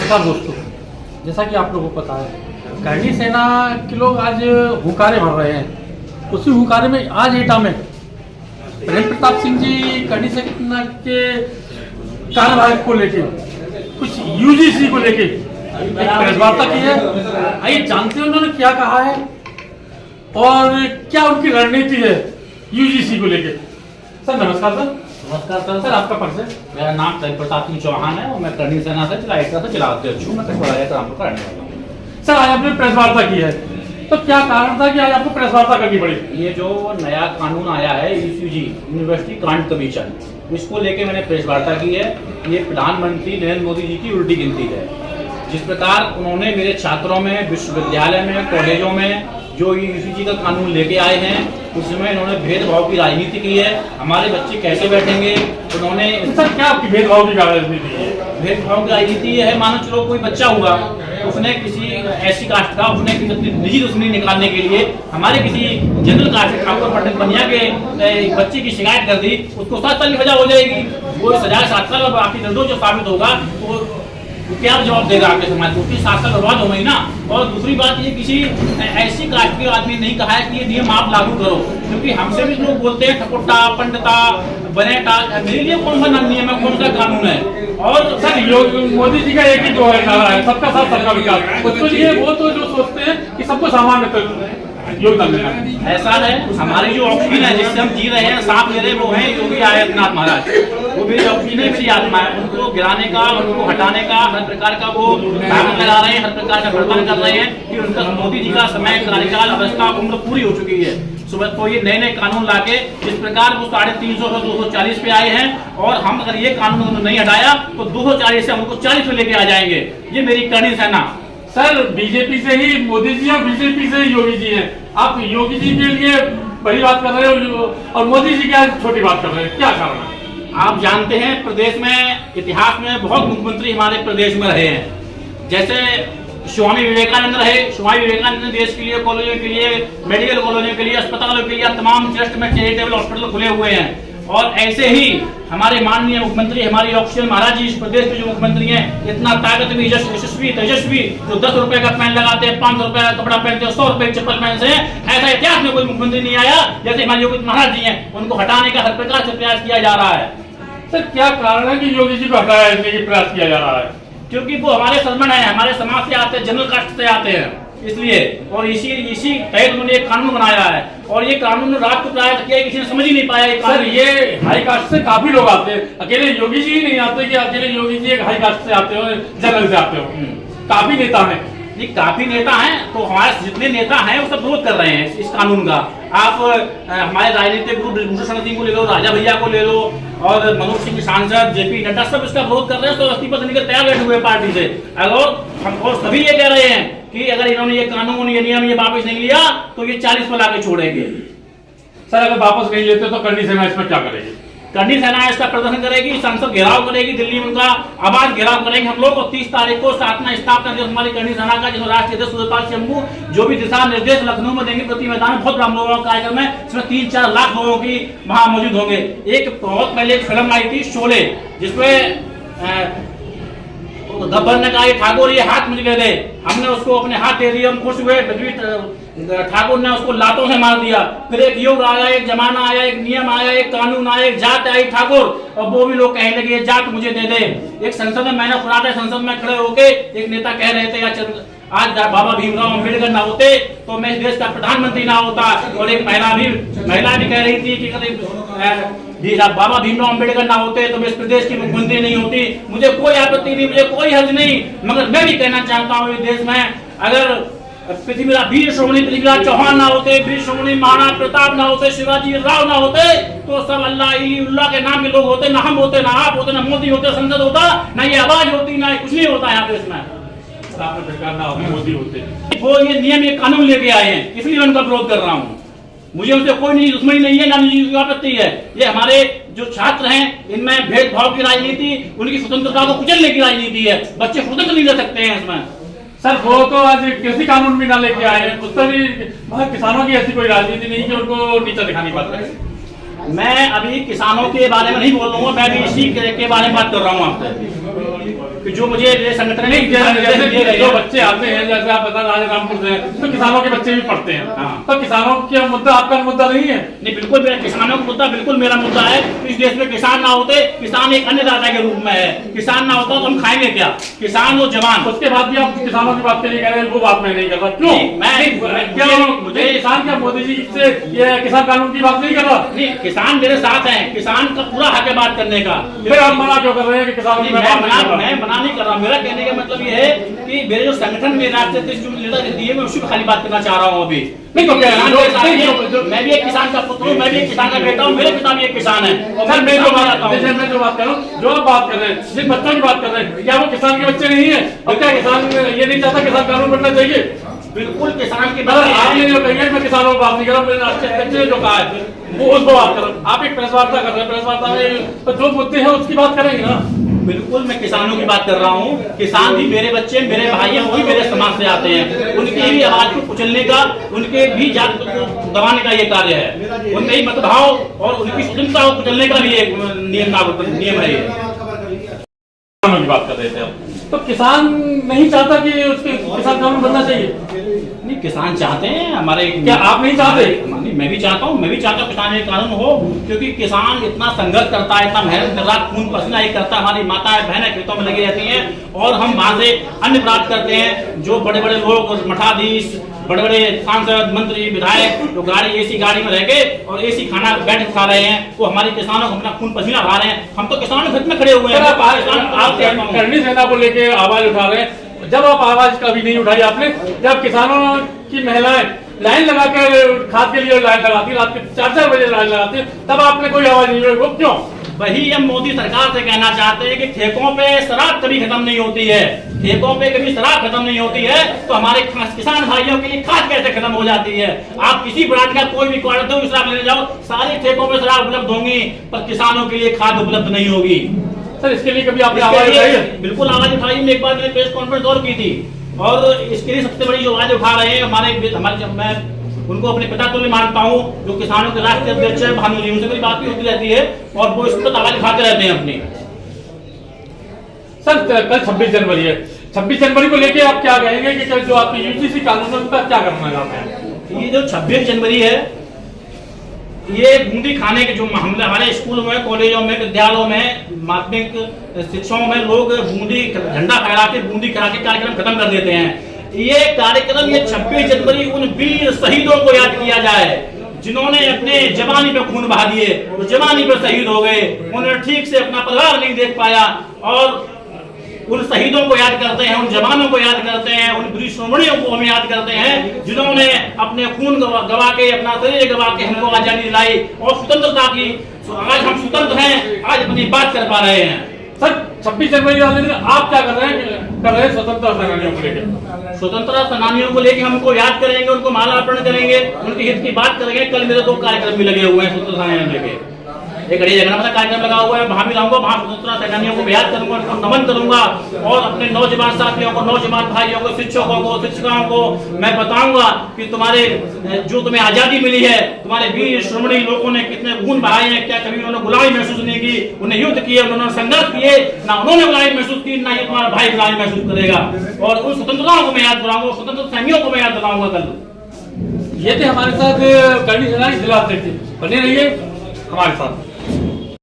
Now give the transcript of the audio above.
नमस्कार दोस्तों, जैसा कि आप लोगों को पता है करणी सेना के लोग आज हुंकारे भर रहे हैं। उसी हुंकारे में आज एटा में प्रेम प्रताप सिंह जी करणी सेना के कार्यवाहक को लेके कुछ यूजीसी को लेके एक प्रेस वार्ता की है। आइए जानते हैं उन्होंने क्या कहा है और क्या उनकी रणनीति है यूजीसी को लेके। सर नमस्कार। नमस्कार सर आपका परिचय? मेरा नाम प्रेम प्रताप सिंह चौहान है और मैं करणी सेना से जिला अध्यक्ष हूँ। मैं कटवाड़ा का काम करने वाला हूँ। सर आज आपने प्रेस वार्ता की है, तो क्या कारण था कि आज आपको प्रेस वार्ता करनी पड़ी? ये जो नया कानून आया है यूसीजी यूनिवर्सिटी ग्रांट कमीशन, इसको लेके मैंने प्रेस वार्ता की है। ये प्रधानमंत्री नरेंद्र मोदी जी की उल्टी गिनती है। जिस प्रकार उन्होंने मेरे छात्रों में, विश्वविद्यालय में, कॉलेजों में जो ये यूसीजी का कानून लेके आए हैं, उसमें इन्होंने भेदभाव की राजनीति की है। हमारे बच्चे कैसे बैठेंगे? उन्होंने सर क्या आपकी भेदभाव की राजनीति है? भेदभाव की राजनीति ये है, मानो चलो कोई बच्चा हुआ, उसने किसी ऐसी कास्ट का, उसने किसी निजी दुश्मनी निकालने के लिए हमारे किसी जनरल कास्ट ठाकुर पंडित बनिया के बच्चे की शिकायत कर दी, उसको 7 साल की सजा हो जाएगी। वो सजा 7 साल और बाकी निर्दोष जो साबित होगा वो क्या जवाब देगा आपके समाज को? 7 साल बर्बाद हो गई ना। और दूसरी बात ये, किसी ऐसी कास्ट के आदमी नहीं कहा है कि ये नियम आप लागू करो, क्योंकि हमसे भी लोग बोलते हैं ठकुट्टा, पंडिता, बनेटा। मेरे लिए कौन सा नियम है, कौन सा कानून है? और सर मोदी जी का एक ही तो है नारा है, सबका साथ सबका विकास। उसको ये वो तो जो सोचते हैं कि सबको सामान्य योगदान देना है। ऐसा है, हमारी जो ऑक्सीजन है जिससे हम जी रहे हैं, सांस ले रहे, वो है योगी आदित्यनाथ महाराज। वो मेरी ऑक्सीजन है, मेरी आत्मा है। उनको गिराने का, उनको हटाने का हर प्रकार का वो भाग लगा रहे हैं, हर प्रकार का प्रबंध कर रहे हैं कि उनका मोदी जी का समय, कार्यकाल, अवस्था, उम्र पूरी हो चुकी है। सुबह को ये नए नए कानून लाके जिस प्रकार वो 350 से 240 पे आए हैं, और हम अगर ये कानून नहीं हटाया तो 240 से हमको 40 पे लेके आ जाएंगे। ये मेरी करणी सेना। सर बीजेपी से ही मोदी जी और बीजेपी से ही योगी जी हैं। आप योगी जी के लिए बड़ी बात कर रहे हो और मोदी जी क्या छोटी बात कर रहे हैं, क्या कारण है? आप जानते हैं प्रदेश में, इतिहास में बहुत मुख्यमंत्री हमारे प्रदेश में रहे हैं। जैसे स्वामी विवेकानंद रहे। स्वामी विवेकानंद ने देश के लिए, कॉलेजों के लिए, मेडिकल कॉलेजों के लिए, अस्पतालों के लिए तमाम ट्रस्ट में चैरिटेबल हॉस्पिटल खुले हुए हैं। और ऐसे ही हमारे माननीय मुख्यमंत्री, हमारी ऑक्सीजन महाराज जी, इस प्रदेश के जो मुख्यमंत्री हैं, इतना ताकतवी, यशस्वी, तेजस्वी, जो 10 रुपए का पेन लगाते हैं, 500 रुपए का कपड़ा पहनते हैं, 100 रुपए की चप्पल पहनते हैं, ऐसा इतिहास में कोई मुख्यमंत्री नहीं आया जैसे हमारे योगी महाराज जी हैं। उनको हटाने का हर प्रकार से प्रयास किया जा रहा है। सर क्या कारण है कि योगी जी को हटाया जाने की प्रयास किया जा रहा है? क्योंकि वो हमारे सलमान है, हमारे समाज से आते हैं, जनरल कास्ट से आते हैं, इसलिए। और इसी तहत उन्होंने एक कानून बनाया है, और ये कानून रात को प्रायः किया, किसी ने समझ ही नहीं पाया। सर ये हाई कास्ट से काफी लोग आते हैं, अकेले योगी जी ही नहीं आते कि अकेले योगी जी एक हाई कास्ट से आते हो, जनरल से आते हो। काफी नेता हैं। ये काफी नेता हैं, तो हमारे जितने नेता हैं वो सब विरोध कर रहे हैं इस कानून का। आप हमारे राजनीतिक गुरु भूषण सिंह को ले लो, राजा भैया को ले लो, और मनोज सिंह सांसद, जेपी नड्डा, सब इसका विरोध कर रहे हैं। तो इस्तीफा देने के तैयार बैठे हुए पार्टी से। और सभी ये कह रहे हैं कि अगर इन्होंने ये कानून, ये नियम, ये वापस नहीं लिया तो ये 40 पर लाके छोड़ेंगे। सर अगर वापस नहीं लेते तो करणी सेना इसमें क्या करेगी? करणी सेना इसका प्रदर्शन करेगी, संसद घेराव करेगी, दिल्ली में उनका आवाज घेराव करेंगे हम लोग। और 30 तारीख को स्थापना दिवस हमारी करणी सेना का, जिसमें राष्ट्रीय अध्यक्ष सूर्यपाल शंभू जो भी दिशा निर्देश लखनऊ में देंगे प्रति मैदान में, बहुत बड़ा लोगों का कार्यक्रम है, इसमें 3-4 लाख लोगों की वहां मौजूद होंगे। एक बहुत पहले एक फिल्म आई थी शोले, जिसमें गब्बर ने कहा ठाकुर ये हाथ मुझे दे, हमने उसको अपने हाथ दे दिए, हम खुश हुए। ठाकुर ने उसको लातों से मार दिया। फिर एक युग आया, एक जमाना आया, एक नियम आया, एक कानून आया, एक जात आई ठाकुर, और वो भी लोग कहने लगे ये जात मुझे दे दे। एक संसद में मैंने सुना था, संसद में खड़े होके एक नेता कह रहे थे आज बाबा भीमराव अम्बेडकर ना होते तो मैं इस देश का प्रधानमंत्री ना होता। और एक महिला भी कह रही थी कि बाबा भीमराव अम्बेडकर ना होते तो मैं इस प्रदेश की मुख्यमंत्री नहीं होती। मुझे कोई आपत्ति नहीं, मुझे कोई हर्ज नहीं, मगर मैं भी कहना चाहता हूँ इस देश में अगर वीर श्रोमणी पृथ्वीराज चौहान ना होते, वीर श्रोमणी महाराणा प्रताप ना होते, शिवाजी राव ना होते, तो सब अल्लाह के नाम के लोग होते, ना हम होते, ना आप होते, ना मोदी होते, संसद होता, ना ये आवाज होती, ना कुछ नहीं होता यहाँ पे। इसमें मोदी होते, वो ये नियम, ये कानून लेके आए हैं, इसलिए मैं उनका विरोध कर रहा हूँ। मुझे उनसे कोई नहीं दुश्मनी नहीं है, ना मुझे आपत्ति है। ये हमारे जो छात्र हैं, इनमें भेदभाव की राजनीति, उनकी स्वतंत्रता को कुचलने की राजनीति है। बच्चे स्वतंत्र नहीं रह सकते हैं इसमें। सर वो तो आज कृषि कानून भी ना लेके आए हैं, उस पर भी किसानों की ऐसी कोई राजनीति नहीं कि उनको नीचा दिखानी बात है। मैं अभी किसानों के बारे में नहीं बोल रहा हूँ, मैं भी इसी के बारे में बात कर रहा हूँ आपसे। कि जो मुझे ये संगठन नहीं, जैसे जो में बच्चे आते हैं, जैसे आप बता राजा रामपुर से हैं, तो किसानों के बच्चे भी पढ़ते हैं। हाँ। तो किसानों का मुद्दा आपका मुद्दा नहीं है? नहीं, बिल्कुल मेरा किसानों का मुद्दा बिल्कुल मेरा मुद्दा है। इस देश में किसान ना होते, किसान एक अन्नदाता के रूप में है, किसान ना होता तो हम खाएंगे क्या? किसान और जवान। उसके बाद भी आप किसानों की बात के लिए कह रहे हैं, वो बात मैं नहीं कर रहा। क्यों? मुझे किसान क्या मोदी जी से ये किसान कानून की बात नहीं कर रहा? नहीं, किसान मेरे साथ हैं, किसान का पूरा हक है बात करने का। फिर आप मना क्यों कर रहे हैं कि किसानों की मैं बात नहीं कर रहा? मना नहीं कर रहा। मेरा कहने का मतलब ये है कि मेरे जो संगठन में राष्ट्रीय अध्यक्ष जो नेता दिए, मैं उसी पर खाली बात करना चाह रहा हूँ अभी। नहीं तो क्या मैं भी एक किसान का पुत्र हूँ, मैं भी एक किसान का बेटा हूँ, मेरे पिता भी एक किसान है। सर मैं जो बात कर रहा हूँ, जो आप बात कर रहे हैं, जिन बच्चों की बात कर रहे हैं, क्या वो किसान के बच्चे नहीं है? और क्या किसान ये नहीं चाहता किसान कानून बनना चाहिए? बिल्कुल किसान की मतलब आपने जो कही है, मैं किसानों की बात नहीं कर रहा हूँ, मैंने राष्ट्रीय अध्यक्ष ने जो कहा है वो उसको बात कर रहा हूँ। आप एक प्रेस वार्ता कर रहे हैं, प्रेस वार्ता में तो जो मुद्दे हैं उसकी बात करेंगे ना। बिल्कुल मैं किसानों की बात कर रहा हूँ। किसान भी मेरे बच्चे, मेरे भाई हैं, वो भी मेरे समाज से आते हैं। उनकी भी आवाज को कुचलने का, उनके भी जात को दबाने का ये कार्य है। उनके ही मतभाव और उनकी स्वतंत्रता को कुचलने का भी एक नियम है। किसानों की बात कर रहे थे आप, तो किसान नहीं चाहता कि उसके किसान कानून बनना चाहिए? नहीं, किसान चाहते हैं हमारे। क्या आप नहीं चाहते? नहीं, मैं भी चाहता हूँ किसान ये कानून हो, क्योंकि किसान इतना संघर्ष करता है, इतना मेहनत कर रहा, खून पसीना एक करता है। हमारी माताएं बहनें खेतों में लगी रहती हैं और हम वहां से अन्न प्राप्त करते हैं। जो बड़े बड़े लोग, मठाधीश, बड़े बड़े सांसद, मंत्री, विधायक जो गाड़ी एसी गाड़ी में रह के और एसी खाना बैठ खा रहे हैं, वो हमारे किसानों को अपना खून पसीना खा रहे हैं। हम तो किसानों के हित में खड़े हुए हैं। आप करनी सेना को लेके आवाज उठा रहे हैं। जब आप आवाज कभी नहीं उठाई आपने, जब किसानों की महिलाएं लाइन लगा कर खाद के लिए लाइन लगाती, रात के 4-4 बजे लाइन लगाती, तब आपने कोई आवाज नहीं उठाई। वो क्यों? वही हम मोदी सरकार से कहना चाहते हैं कि ठेकों पे शराब कभी खत्म नहीं होती है। ठेकों पे कभी शराब खत्म नहीं होती है तो हमारे किसान भाइयों के लिए खाद कैसे खत्म हो जाती है? आप किसी ब्रांड का कोई भी क्वालिटी शराब लेने जाओ, सारे ठेकों में शराब उपलब्ध होंगी, पर किसानों के लिए खाद उपलब्ध नहीं होगी। सर इसके लिए कभी आपने आवाज उठाई है? बिल्कुल आवाज उठाई। एक बार मैंने प्रेस कॉन्फ्रेंस और की थी, और इसके लिए सबसे बड़ी जो आवाज उठा रहे हैं हमारे मैं उनको अपने पिता तुल्य मानता हूँ, जो किसानों के राष्ट्रीय अध्यक्ष है भानु जी, उनसे मेरी बात भी होती रहती है और वो इस पर आवाज उठाते रहते हैं अपनी। सर कल 26 जनवरी है, 26 जनवरी को लेके आप क्या कहेंगे कि जो आपकी यूजीसी कानून है उसका क्या करना है? ये जो 26 जनवरी है, ये बूंदी खाने के जो हमले हमारे स्कूलों में, कॉलेजों में, विद्यालयों में, माध्यमिक शिक्षाओं में लोग बूंदी झंडा फहरा के, बूंदी करा के कार्यक्रम खत्म कर देते हैं। ये कार्यक्रम, ये 26 जनवरी उन वीर शहीदों को याद किया जाए जिन्होंने अपने जवानी पे खून बहा दिए, वो जवानी पे शहीद हो गए, उन्होंने ठीक से अपना परिवार नहीं देख पाया। और उन शहीदों को याद करते हैं, उन जवानों को याद करते हैं, उन वीर शिरोमणियों को हम याद करते हैं जिन्होंने अपने खून गवा के, अपना शरीर गवा के हमको आजादी दिलाई और स्वतंत्रता की। आज हम स्वतंत्र हैं, आज अपनी बात कर पा रहे हैं। सर 26 जनवरी वाले दिन आप क्या कर रहे हैं स्वतंत्रता सेनानियों को लेकर? स्वतंत्रता सेनानियों को लेकर हमको याद करेंगे, उनको माला अर्पण करेंगे, उनके हित की बात करेंगे। कल मेरे 2 कार्यक्रम भी लगे हुए हैं स्वतंत्रता सेनानियों लेके। एक अड़ी जगह का कार्यक्रम लगा हुआ है, वहां भी जाऊंगा, वहां स्वतंत्रता सेनानियों को याद करूंगा, उनको नमन करूंगा और अपने नौजवान साथियों को, नौजवान भाइयों को, शिक्षकों को, शिक्षिकाओं को मैं बताऊंगा कि तुम्हारे जो तुम्हें आजादी मिली है, तुम्हारे वीर श्रोमणी लोगों ने कितने खून बहाए हैं, क्या कभी उन्होंने गुलामी महसूस नहीं की, उन्हें युद्ध किए, उन्होंने संघर्ष किए, ना उन्होंने गुलामी महसूस की, ना ये तुम्हारा भाई गुलामी महसूस करेगा। और उन स्वतंत्रताओं को मैं याद कराऊंगा, स्वतंत्रता सेनानियों को मैं याद दिलाऊंगा। कल ये थे हमारे साथ करनी सेना के जिला अध्यक्ष, बने रहिए हमारे साथ।